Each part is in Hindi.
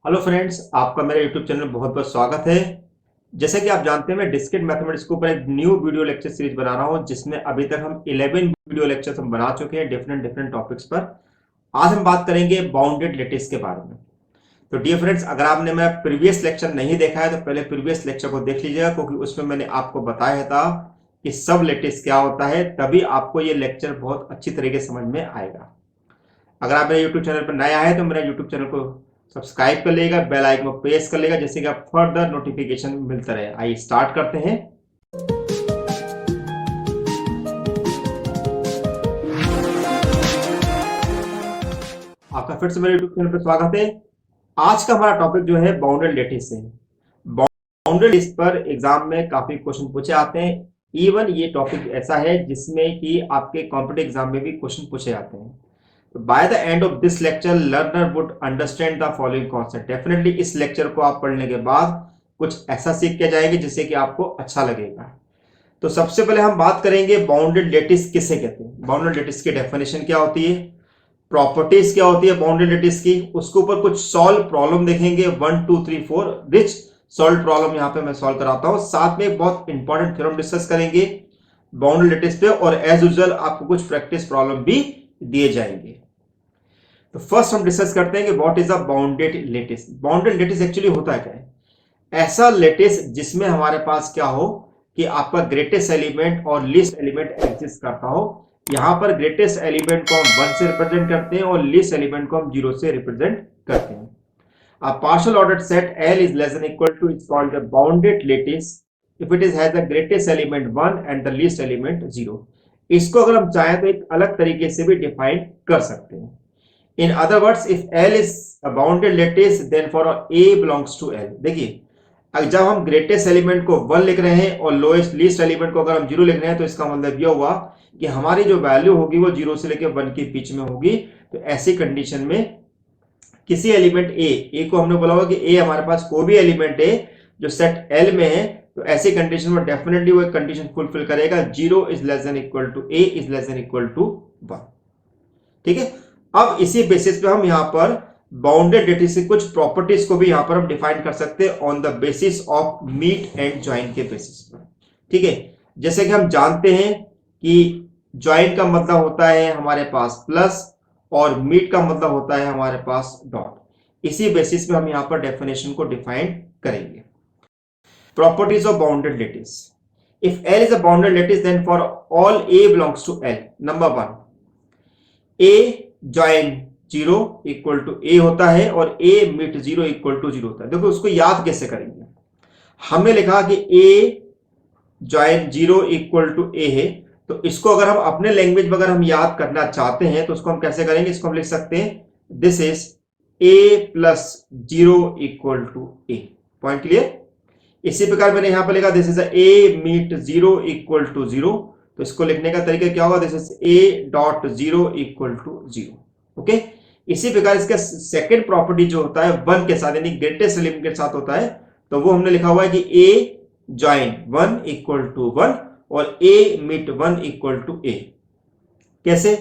हेलो फ्रेंड्स, आपका मेरे यूट्यूब चैनल में बहुत बहुत स्वागत है। जैसे कि आप जानते हैं, मैं डिस्क्रीट मैथमेटिक्स के ऊपर एक न्यू वीडियो लेक्चर सीरीज बना रहा हूं, जिसमें अभी तक हम 11 वीडियो लेक्चर्स हम बना चुके हैं डिफरेंट डिफरेंट टॉपिक्स पर। आज हम बात करेंगे बाउंडेड लेटिस के बारे में। तो डियर फ्रेंड्स, अगर आपने मेरा प्रीवियस लेक्चर नहीं देखा है तो पहले प्रीवियस लेक्चर को देख लीजिएगा, क्योंकि उसमें मैंने आपको बताया था कि सब लेटिस क्या होता है। तभी आपको ये लेक्चर बहुत अच्छी तरीके से समझ में आएगा। अगर आप मेरे YouTube चैनल पर नया है तो मेरा YouTube चैनल को सब्सक्राइब कर लेगा, बेल आइकन को प्रेस कर लेगा, जिससे कि आप फर्दर नोटिफिकेशन मिलता रहे। आइए स्टार्ट करते हैं। आपका फिर से मेरे YouTube चैनल पर स्वागत है। आज का हमारा टॉपिक जो है बाउंडेड लेटिस है। बाउंडेड लेटिस पर एग्जाम में काफी क्वेश्चन पूछे आते हैं। इवन ये टॉपिक ऐसा है जिसमें कि आपके कॉम्पिटिटिव एग्जाम में भी क्वेश्चन पूछे जाते हैं। By the end of this lecture learner would understand the following concept. Definitely इस लेक्चर को आप पढ़ने के बाद कुछ ऐसा सीख के जाएंगे जिससे कि आपको अच्छा लगेगा। तो सबसे पहले हम बात करेंगे बाउंडेड लेटिस किसे कहते हैं। बाउंडेड लेटिस की डेफिनेशन क्या होती है, प्रॉपर्टीज क्या होती है बाउंडेड लेटिस की, उसके ऊपर कुछ सॉल्व प्रॉब्लम देखेंगे 1 2 3 4 रिच सॉल्व प्रॉब्लम यहां पे मैं सॉल्व कराता हूं। साथ में एक बहुत इंपॉर्टेंट थ्योरम डिस्कस करेंगे बाउंडेड लेटिस पे, और एज यूजुअल आपको कुछ प्रैक्टिस प्रॉब्लम भी दिए जाएंगे। तो फर्स्ट हम डिस्कस करते हैं कि what is a bounded lattice. Bounded lattice actually होता है क्या है? ऐसा लेटिस जिसमें हमारे पास क्या हो कि आपका ग्रेटेस्ट एलिमेंट और लीस्ट एलिमेंट एग्जिस्ट करता हो। यहां पर ग्रेटेस्ट एलिमेंट को हम 1 से रिप्रेजेंट करते हैं और लीस्ट एलिमेंट को हम 0 से रिप्रेजेंट करते हैं। A partial ordered set L is less than equal to is called a bounded lattice if it is has the greatest element 1 and the least element 0। इसको अगर हम चाहें तो एक अलग तरीके से भी डिफाइन कर सकते हैं। In other words, if L is a bounded lattice, then for A belongs to L। देखिए, जब हम ग्रेटेस्ट एलिमेंट को 1 लिख रहे हैं और लोएस्ट लीस्ट एलिमेंट को अगर हम 0 लिख रहे हैं, तो इसका मतलब यह हुआ कि हमारी जो वैल्यू होगी वो 0 से लेकर 1 के बीच में होगी। तो ऐसी कंडीशन में किसी एलिमेंट ए को हमने बोला होगा कि ए हमारे पास कोई भी एलिमेंट है जो सेट एल में है, तो ऐसी कंडीशन में डेफिनेटली वो एक कंडीशन फुलफिल करेगा, 0 is less than equal to a is less than equal to 1। ठीक है। अब इसी बेसिस पे हम यहां पर बाउंडेड लेटिस की कुछ प्रॉपर्टीज को भी यहां पर हम डिफाइन कर सकते हैं on the basis of meat and join के बेसिस पर। ठीक है। जैसे कि हम जानते हैं कि ज्वाइन का मतलब होता है हमारे पास प्लस और मीट का मतलब होता है हमारे पास डॉट। इसी बेसिस पे हम यहां पर डेफिनेशन को डिफाइन करेंगे। Properties of bounded lattice. If L is a bounded lattice, then for all A belongs to L, number 1, A join 0 equal to A होता है और ए मिट 0 इक्वल टू 0 होता है। देखो उसको याद कैसे करेंगे। हमने लिखा कि ए ज्वाइन 0 इक्वल टू ए है, तो इसको अगर हम अपने लैंग्वेज में अगर हम याद करना चाहते हैं तो उसको हम कैसे करेंगे। इसको हम लिख सकते हैं this is a plus 0 equal to a. Point clear. इसी प्रकार मैंने यहां पर लिखा this is a meet 0 equal to 0, तो इसको लिखने का तरीका क्या होगा, this is a dot 0 equal to 0। Okay. इसी प्रकार इसका सेकंड प्रॉपर्टी जो होता है 1 के साथ यानी ग्रेटेस्ट एलिमेंट के साथ होता है, तो वो हमने लिखा हुआ है कि ए ज्वाइन 1 इक्वल टू 1 और ए मिट 1 इक्वल टू ए। कैसे?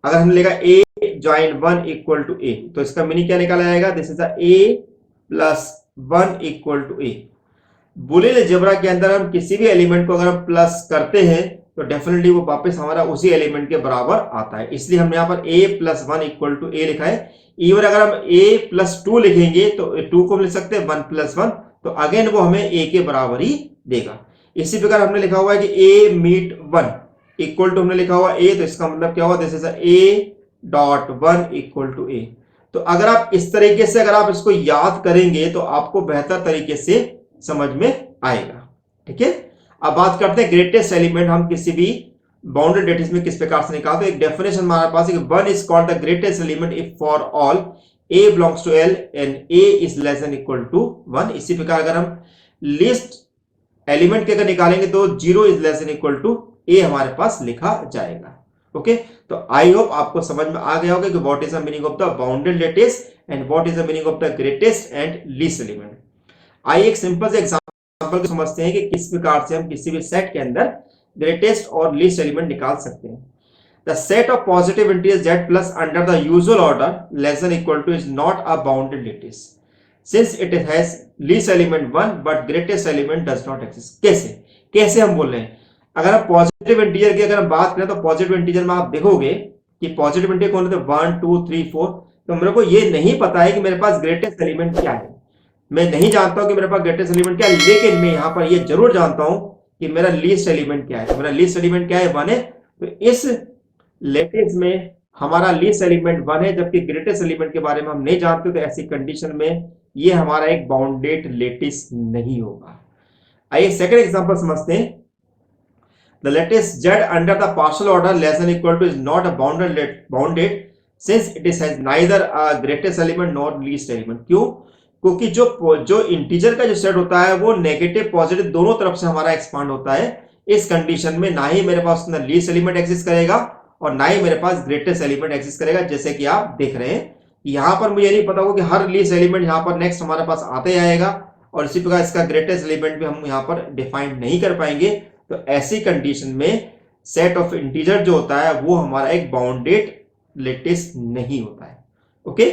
अगर हमने लिखा a join 1 equal to a, तो इसका मीनिंग क्या निकाला जाएगा, this is a plus 1 equal to a. Boolean algebra के अंदर हम किसी भी एलिमेंट को अगर हम प्लस करते हैं तो डेफिनेटली वो वापस हमारा उसी एलिमेंट के बराबर आता है, इसलिए हमने यहां पर a प्लस 1 इक्वल टू ए लिखा है। इवन अगर हम a प्लस 2 लिखेंगे तो 2 को हम लिख सकते हैं 1 प्लस 1, तो अगेन वो हमें a के बराबर ही देगा। इसी प्रकार हमने लिखा हुआ है कि a मीट 1 इक्वल टू हमने लिखा हुआ a, तो इसका मतलब क्या हुआ, this is a dot 1 equal to a। तो अगर आप इस तरीके से अगर आप इसको याद करेंगे तो आपको बेहतर तरीके से समझ में आएगा। ठीक है। अब बात करते हैं ग्रेटेस्ट एलिमेंट हम किसी भी बाउंडेड लेटिस में किस प्रकार से निकालते हैं। एक डेफिनेशन हमारे पास है कि 1 is called the greatest element if for all A belongs to L and A is less than equal to 1। इसी प्रकार अगर हम लिस्ट एलिमेंट के अगर निकालेंगे तो 0 is less than equal to A हमारे पास लिखा जाएगा। ओके। तो आई होप आपको समझ में आ गया होगा कि what is the meaning of the bounded lettuce and what is the meaning of the greatest and least element. आइए एक सिंपल से एग्जांपल को समझते हैं कि किस प्रकार से हम किसी भी सेट के अंदर ग्रेटेस्ट और लीस्ट एलिमेंट निकाल सकते हैं। The set of positive integer z plus under the usual order less than equal to is not a bounded lattice. Since it has least element 1 but greatest element does not exist. कैसे कैसे हम बोल रहे हैं? अगर हम पॉजिटिव इंटीजर की अगर हम बात करें तो पॉजिटिव इंटीजर में आप देखोगे कि पॉजिटिव इंटीजर कौन होते हैं 1 2 3 4। तो मेरे को ये नहीं पता है कि मेरे पास ग्रेटेस्ट एलिमेंट क्या है, मैं नहीं जानता हूं कि मेरे पास ग्रेटेस्ट एलिमेंट क्या है, लेकिन मैं यहां पर ये जरूर जानता हूं कि मेरा लीस्ट एलिमेंट क्या है। तो मेरा लीस्ट एलिमेंट क्या है? 1 है। तो इस लेटिस में हमारा लीस्ट एलिमेंट 1 है, जबकि ग्रेटेस्ट एलिमेंट के बारे में हम नहीं जानते। तो ऐसी कंडीशन में ये हमारा एक बाउंडेड लेटिस नहीं होगा। आइए सेकंड एग्जांपल समझते हैं। The lattice Z under the partial order less than equal to is not a bounded since it is has neither a greatest element nor least element। क्यों? क्योंकि जो इंटीजर का जो सेट होता है वो नेगेटिव पॉजिटिव दोनों तरफ से हमारा एक्सपांड होता है। इस कंडीशन में ना ही मेरे पास लीस्ट एलिमेंट एग्जिस्ट करेगा और ना ही मेरे पास ग्रेटेस्ट एलिमेंट एग्जिस्ट करेगा। जैसे कि आप देख रहे हैं यहां पर मुझे नहीं पता होगा कि हर लीस्ट एलिमेंट यहां पर नेक्स्ट हमारे पास आते आएगा, और इसी प्रकार इसका ग्रेटेस्ट एलिमेंट भी हम यहां पर डिफाइन नहीं कर पाएंगे। तो ऐसी कंडीशन में सेट ऑफ इंटीजर जो होता है वो हमारा एक बाउंडेड लेटिस नहीं होता है। ओके,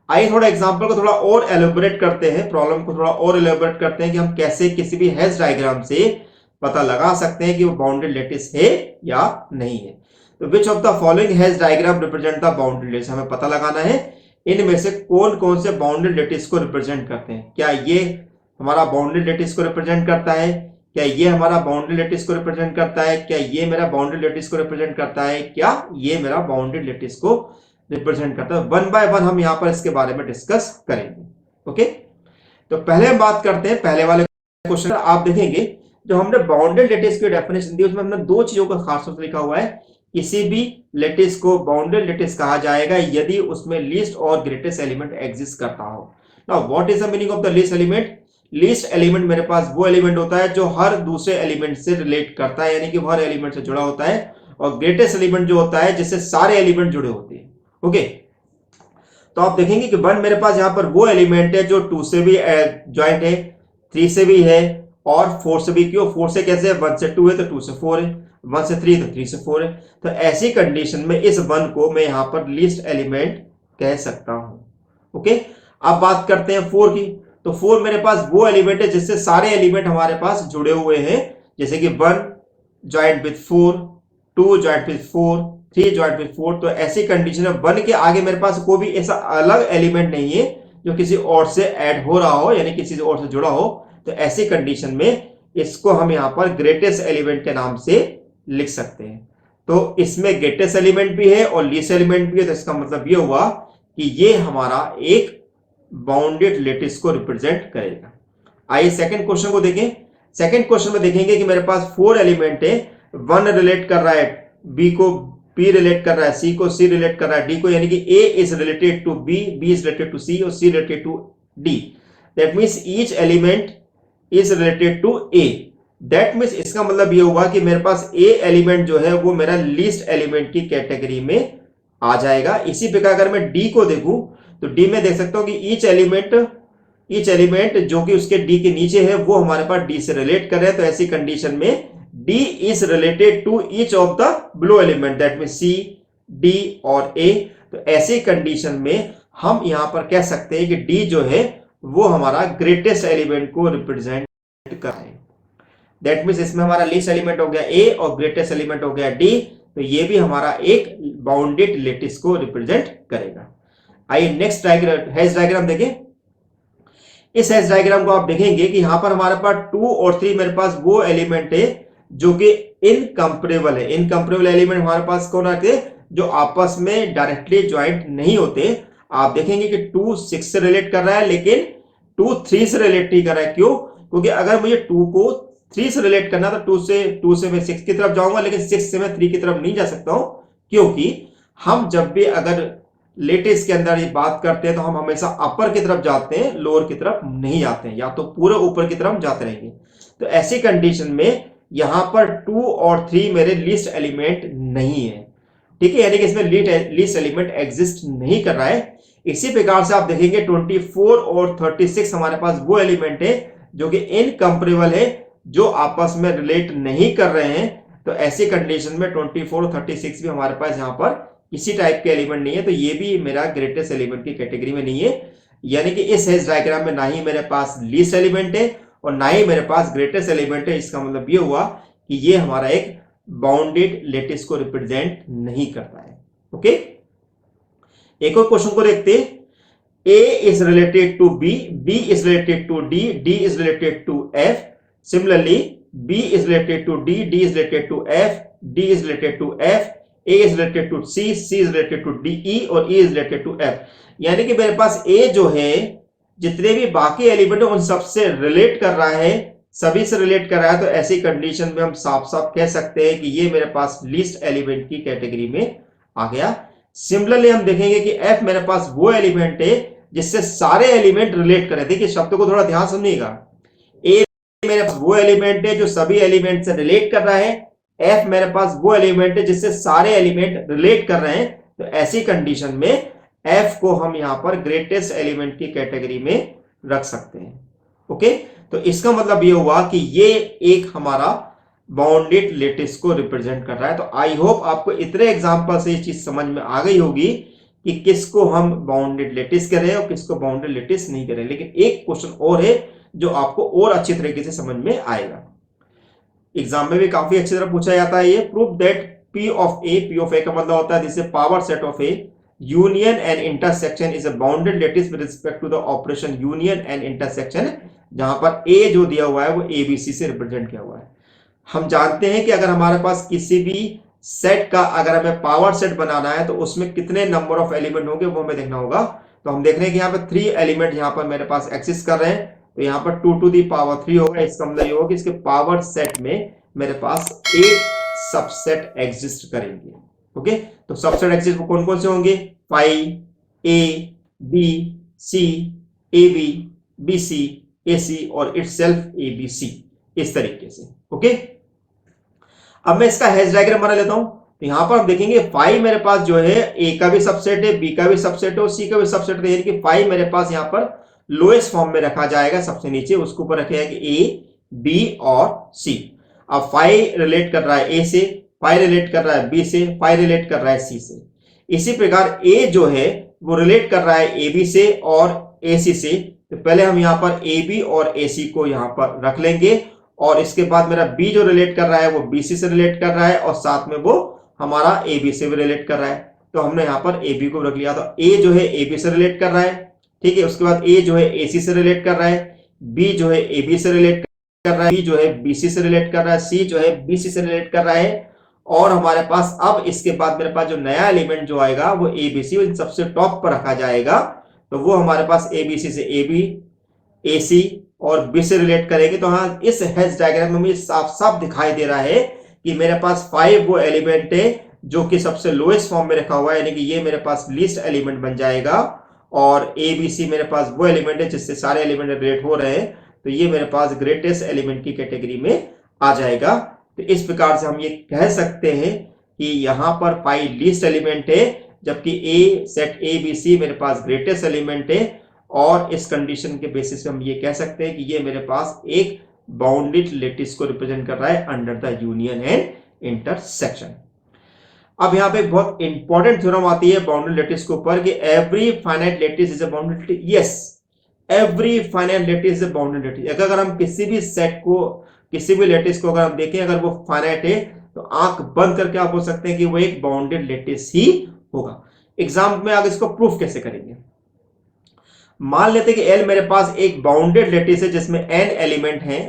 आइए थोड़ा एग्जांपल को थोड़ा और एलोबरेट करते हैं, प्रॉब्लम को थोड़ा और एलोबरेट करते हैं कि हम कैसे किसी भी हेज डायग्राम से पता लगा सकते हैं कि वो बाउंडेड लेटिस है या नहीं है। तो which of the following Hasse diagram represent the bounded lattice, हमें पता लगाना है इनमें से कौन कौन से बाउंडेड लेटिस को रिप्रेजेंट करते हैं। क्या ये हमारा बाउंडेड लेटिस को रिप्रेजेंट करता है? क्या ये हमारा बाउंडेड लेटिस को रिप्रेजेंट करता है? क्या ये मेरा बाउंडेड लेटिस को रिप्रेजेंट करता है? क्या ये मेरा बाउंडेड लेटिस को रिप्रेजेंट करता है? वन बाय वन हम यहां पर इसके बारे में डिस्कस करेंगे। ओके, तो पहले हम बात करते हैं पहले वाले क्वेश्चन। आप देखेंगे जो हमने बाउंडेड लेटिस की डेफिनेशन दी उसमें हमने दो चीजों का खास तौर से लिखा हुआ है। किसी भी लेटिस को बाउंडेड लेटिस कहा जाएगा यदि उसमें लीस्ट और ग्रेटेस्ट एलिमेंट एग्जिस्ट करता हो। Now what is the meaning of the least element? Least element मेरे पास वो एलिमेंट होता है जो हर दूसरे एलिमेंट से रिलेट करता है, यानी कि हर एलिमेंट से जुड़ा होता है। और ग्रेटेस्ट एलिमेंट जो होता है जिससे सारे एलिमेंट जुड़े होते हैं। ओके, तो आप देखेंगे कि 1 मेरे पास यहां पर वो एलिमेंट है जो 2 से भी ज्वाइंट है, 3 से भी है और 4 से भी। क्यों? 4 से कैसे है? 1 से 2 है तो 2 से 4 है, 1 से 3 तो 3 से 4 है। तो ऐसी कंडीशन में इस 1 को मैं यहां पर लीस्ट एलिमेंट कह सकता हूं। ओके, अब बात करते हैं 4 की। तो 4 मेरे पास वो एलिमेंट है जिससे सारे एलिमेंट हमारे पास जुड़े हुए हैं, जैसे कि 1 joint with 4, 2 joint with 4, 3 joint with 4। तो ऐसी कंडीशन में 1 के आगे मेरे पास कोई भी ऐसा अलग एलिमेंट नहीं है जो किसी और से ऐड हो रहा हो, यानी किसी और से जुड़ा हो। तो ऐसी कंडीशन में इसको हम यहां पर ग्रेटेस्ट एलिमेंट के नाम से लिख सकते हैं। तो इसमें ग्रेटेस्ट एलिमेंट भी है और लीस्ट एलिमेंट भी है। तो इसका मतलब यह हुआ कि ये हमारा एक बाउंडेड लेटिस को रिप्रेजेंट करेगा। आइए सेकंड क्वेश्चन को देखें। सेकंड क्वेश्चन में देखेंगे कि मेरे पास 4 एलिमेंट है, 1 रिलेट कर रहा है बी को, बी रिलेट कर रहा है सी को, सी रिलेट कर रहा है डी को, यानी कि A is related to B, B is related to C और C related to D. That means each element is related to A. That means इसका मतलब ये हुआ कि मेरे पास ए एलिमेंट जो है वो मेरा लीस्ट एलिमेंट की कैटेगरी में आ जाएगा। इसी प्रकार अगर मैं डी को देखूं तो डी में देख सकता हूं कि ईच एलिमेंट जो कि उसके डी के नीचे है वो हमारे पास डी से रिलेट कर रहे हैं। तो ऐसी कंडीशन में D is related to each of the below element, that mean C, D और ए। तो ऐसी कंडीशन में हम यहां पर कह सकते हैं कि डी जो है वो हमारा ग्रेटेस्ट एलिमेंट को रिप्रेजेंट कर रहा है। दैट मीन्स इसमें हमारा लीस्ट एलिमेंट हो गया ए और ग्रेटेस्ट एलिमेंट हो गया डी। तो ये भी हमारा एक बाउंडेड लेटिस को रिप्रेजेंट करेगा। आइए नेक्स्ट हेज डायग्राम देखें। इस हेज डायग्राम को आप देखेंगे कि यहां पर हमारे पास 2 और 3 मेरे पास वो एलिमेंट है जो कि इनकंपेरेबल है। इनकंपेरेबल एलिमेंट हमारे पास कौन आते हैं? जो आपस में डायरेक्टली ज्वाइंट नहीं होते। आप देखेंगे कि 2 6 से रिलेट कर रहा है लेकिन 2 3 से रिलेट नहीं कर रहा है। क्यों? क्योंकि अगर मुझे 2 को 3 से रिलेट करना तो 2 से मैं 6 की तरफ जाऊंगा, लेकिन 6 से मैं 3 की तरफ नहीं जा सकता हूं। क्योंकि हम जब भी अगर लेटिस के अंदर ये बात करते हैं तो हम हमेशा अपर की तरफ जाते हैं, लोअर की तरफ नहीं जाते हैं, या तो पूरे ऊपर की तरफ जाते रहेंगे। तो ऐसी कंडीशन में यहां पर 2 और 3 मेरे लिस्ट एलिमेंट नहीं है। ठीक है, यानी कि इसमें लिस्ट एलिमेंट एग्जिस्ट नहीं कर रहा है। इसी प्रकार से आप देखेंगे 24 और 36 हमारे पास वो एलिमेंट है जो कि इनकंपेरेबल है, जो आपस में रिलेट नहीं कर रहे हैं। तो ऐसी कंडीशन में 24 और 36 भी हमारे पास यहां पर किसी टाइप के एलिमेंट नहीं है। तो ये भी मेरा ग्रेटेस्ट एलिमेंट की कैटेगरी में नहीं है। यानी कि इस हेज डायग्राम में ना ही मेरे पास लीस्ट एलिमेंट है और ना ही मेरे पास ग्रेटेस्ट एलिमेंट है। इसका मतलब ये हुआ कि ये हमारा एक बाउंडेड लेटिस को रिप्रेजेंट नहीं करता है। ओके, एक और क्वेश्चन को देखते हैं। A is related to B, B is related to D, D is related to F. Similarly, B is related to D, D is related to F, D is related to F, A is related to C, C is related to D, E और E is related to F. यानी कि मेरे पास A जो है जितने भी बाकी एलिमेंट है उन सबसे रिलेट कर रहा है, सभी से रिलेट कर रहा है। तो ऐसी कंडीशन में हम साफ साफ कह सकते हैं कि ये मेरे पास लीस्ट एलिमेंट की कैटेगरी में आ गया। सिमिलरली हम देखेंगे कि F मेरे पास वो एलिमेंट है जिससे सारे एलिमेंट रिलेट करें। देखिए शब्द को थोड़ा ध्यान सुनिएगा। ए मेरे पास वो एलिमेंट है जो सभी एलिमेंट से रिलेट कर रहा है, एफ मेरे पास वो एलिमेंट है जिससे सारे एलिमेंट रिलेट कर रहे हैं। तो ऐसी कंडीशन में एफ को हम यहां पर ग्रेटेस्ट एलिमेंट की कैटेगरी में रख सकते हैं। ओके, तो इसका मतलब ये हुआ कि ये एक हमारा बाउंडेड लेटिस को रिप्रेजेंट कर रहा है। तो आई होप आपको इतने एग्जांपल से ये चीज समझ में आ गई होगी कि किसको हम बाउंडेड लेटिस करें और किसको बाउंडेड लेटिस नहीं करें। लेकिन एक क्वेश्चन और है जो आपको और अच्छी तरीके से समझ में आएगा, एग्जाम में भी काफी अच्छी तरह पूछा जाता है। ये prove that P of A का मतलब होता है this power set of A union and intersection is a bounded lattice with respect to the operation union and intersection, जहां पर A जो दिया हुआ है वो ABC से रिप्रेजेंट किया हुआ है। हम जानते हैं कि अगर हमारे पास किसी भी सेट का अगर हमें पावर सेट बनाना है तो उसमें कितने नंबर ऑफ एलिमेंट होंगे वो हमें देखना होगा। तो हम देख रहे हैं कि यहाँ पे 3 एलिमेंट यहाँ पर मेरे पास एक्सिस्ट कर रहे हैं, तो यहाँ पर 2 to the power 3 होगा। इसका मतलब ये होगा कि इसके पावर सेट में मेरे पास 8 सबसेट एग्जिस्ट करेंगे। ओके, तो सबसेट एग्जिस्ट कौन कौन से होंगे? 5 A B C AB BC AC और इटसेल्फ ABC, इस तरीके से। ओके, अब मैं इसका हेज डायग्राम बना लेता हूं। तो यहां पर आप देखेंगे 5 मेरे पास जो है A का भी सबसेट है, B का भी सबसेट है और C का भी सबसेट है। यानी कि 5 मेरे पास यहां पर लोएस्ट फॉर्म में रखा जाएगा, सबसे नीचे उसके ऊपर रखे जाएंगे A B और C। अब 5 रिलेट कर रहा है A से, 5 रिलेट कर रहा है B से, 5 रिलेट कर रहा है C से। इसी प्रकार A जो है वो रिलेट कर रहा है AB से और AC से। तो पहले हम यहां पर AB और AC को यहां पर रख लेंगे और इसके बाद मेरा B जो रिलेट कर रहा है वो BC से रिलेट कर रहा है और साथ में वो हमारा AB से भी रिलेट कर रहा है। तो हमने यहां पर AB को रख लिया। तो A जो है AB से रिलेट कर रहा है, ठीक है। उसके बाद A जो है AC से रिलेट कर रहा है, B जो है AB से रिलेट कर रहा है, B जो है BC से रिलेट कर रहा है, C जो है BC से रिलेट कर रहा है। और हमारे पास अब इसके बाद मेरे पास जो नया एलिमेंट जो आएगा वो ABC इन सबसे टॉप पर रखा जाएगा। तो वो हमारे पास ABC से AB, AC और B से रिलेट करेंगे। तो हाँ, इस हेज डायग्राम में मुझे साफ साफ दिखाई दे रहा है कि मेरे पास 5 वो एलिमेंट है जो कि सबसे लोएस्ट फॉर्म में रखा हुआ है, यानी कि ये मेरे पास लीस्ट एलिमेंट बन जाएगा। और ABC मेरे पास वो एलिमेंट है जिससे सारे एलिमेंट रिलेट हो रहे हैं, तो ये मेरे पास ग्रेटेस्ट एलिमेंट की कैटेगरी में आ जाएगा। तो इस प्रकार से हम ये कह सकते हैं कि यहां पर 5 लीस्ट एलिमेंट है, जबकि A सेट ABC मेरे पास ग्रेटेस्ट एलिमेंट है। और इस कंडीशन के बेसिस पे हम ये कह सकते हैं कि ये मेरे पास एक बाउंडेड लेटिस को रिप्रेजेंट कर रहा है under the union and intersection. अब यहां पे बहुत इंपॉर्टेंट थ्योरम आती है बाउंडेड लेटिस के ऊपर कि every finite lattice is a bounded lattice. Yes, every finite lattice is a bounded lattice. अगर हम किसी भी सेट को, किसी भी लेटिस को अगर हम देखें, अगर वो फाइनाइट है तो आंख बंद करके आप बोल सकते हैं कि वो एक बाउंडेड लेटिस ही होगा। एग्जाम में आगे इसको प्रूफ कैसे करेंगे? मान लेते कि L मेरे पास एक बाउंडेड लेटिस है जिसमें n एलिमेंट हैं।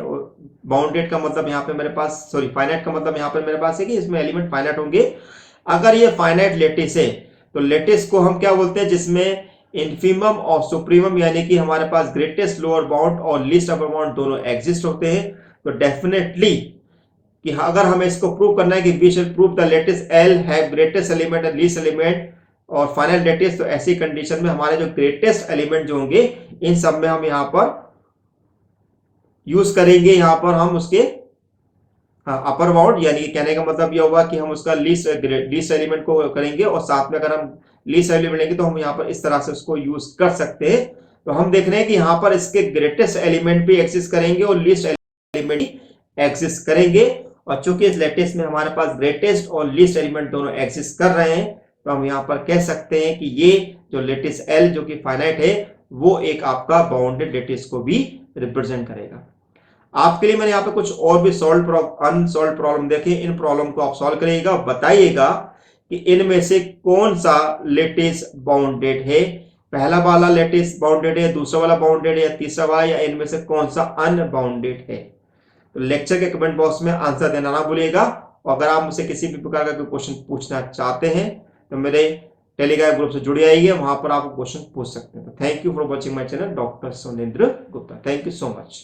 बाउंडेड का मतलब यहां पे मेरे पास, सॉरी फाइनाइट का मतलब यहां पे मेरे पास है कि इसमें एलिमेंट फाइनाइट होंगे। अगर ये फाइनाइट लेटिस है तो लेटिस को हम क्या बोलते हैं? जिसमें इन्फीमम और सुप्रीमम यानी कि हमारे पास ग्रेटेस्ट लोअर बाउंड और लीस्ट अपर बाउंड दोनों एग्जिस्ट होते हैं। तो डेफिनेटली कि अगर हमें इसको प्रूव करना है कि we should prove the lattice L have greatest element and least element और फाइनल लेटिस, तो ऐसी कंडीशन में हमारे जो ग्रेटेस्ट एलिमेंट जो होंगे इन सब में हम यहां पर यूज करेंगे, यहां पर हम उसके अपर बाउंड, यानी कहने का मतलब यह होगा कि हम उसका लीस्ट एलिमेंट को करेंगे और साथ में अगर हम लीस्ट एलिमेंट लेंगे तो हम यहां पर इस तरह से उसको यूज कर सकते हैं। तो हम देख रहे हैं कि यहां पर इसके ग्रेटेस्ट एलिमेंट भी एक्सिस्ट करेंगे और लीस्ट एलिमेंट भी एक्सिस्ट करेंगे। और चूंकि इस लेटिस में हमारे पास ग्रेटेस्ट और लीस्ट एलिमेंट दोनों एक्सिस्ट कर रहे हैं, तो हम यहां पर कह सकते हैं कि ये जो लेटिस L जो कि फाइनाइट है वो एक आपका बाउंडेड लेटिस को भी रिप्रेजेंट करेगा। आपके लिए मैंने यहाँ पे कुछ और भी अनसॉल्व प्रॉब्लम देखे, इन प्रॉब्लम को आप सॉल्व करिएगा, बताइएगा कि इनमें से कौन सा लेटिस बाउंडेड है, पहला वाला लेटिस बाउंडेड है, दूसरा वाला बाउंडेड है, या तीसरा वाला, या इनमें से कौन सा अनबाउंडेड है। तो लेक्चर के कमेंट बॉक्स में आंसर देना ना भूलिएगा। और अगर आप मुझसे किसी भी प्रकार का कोई क्वेश्चन पूछना चाहते हैं तो मेरे टेलीग्राम ग्रुप से जुड़े आइए, वहां पर आप क्वेश्चन पूछ सकते हैं। Thank you for watching my channel doctor Sunendra Gupta. Thank you so much.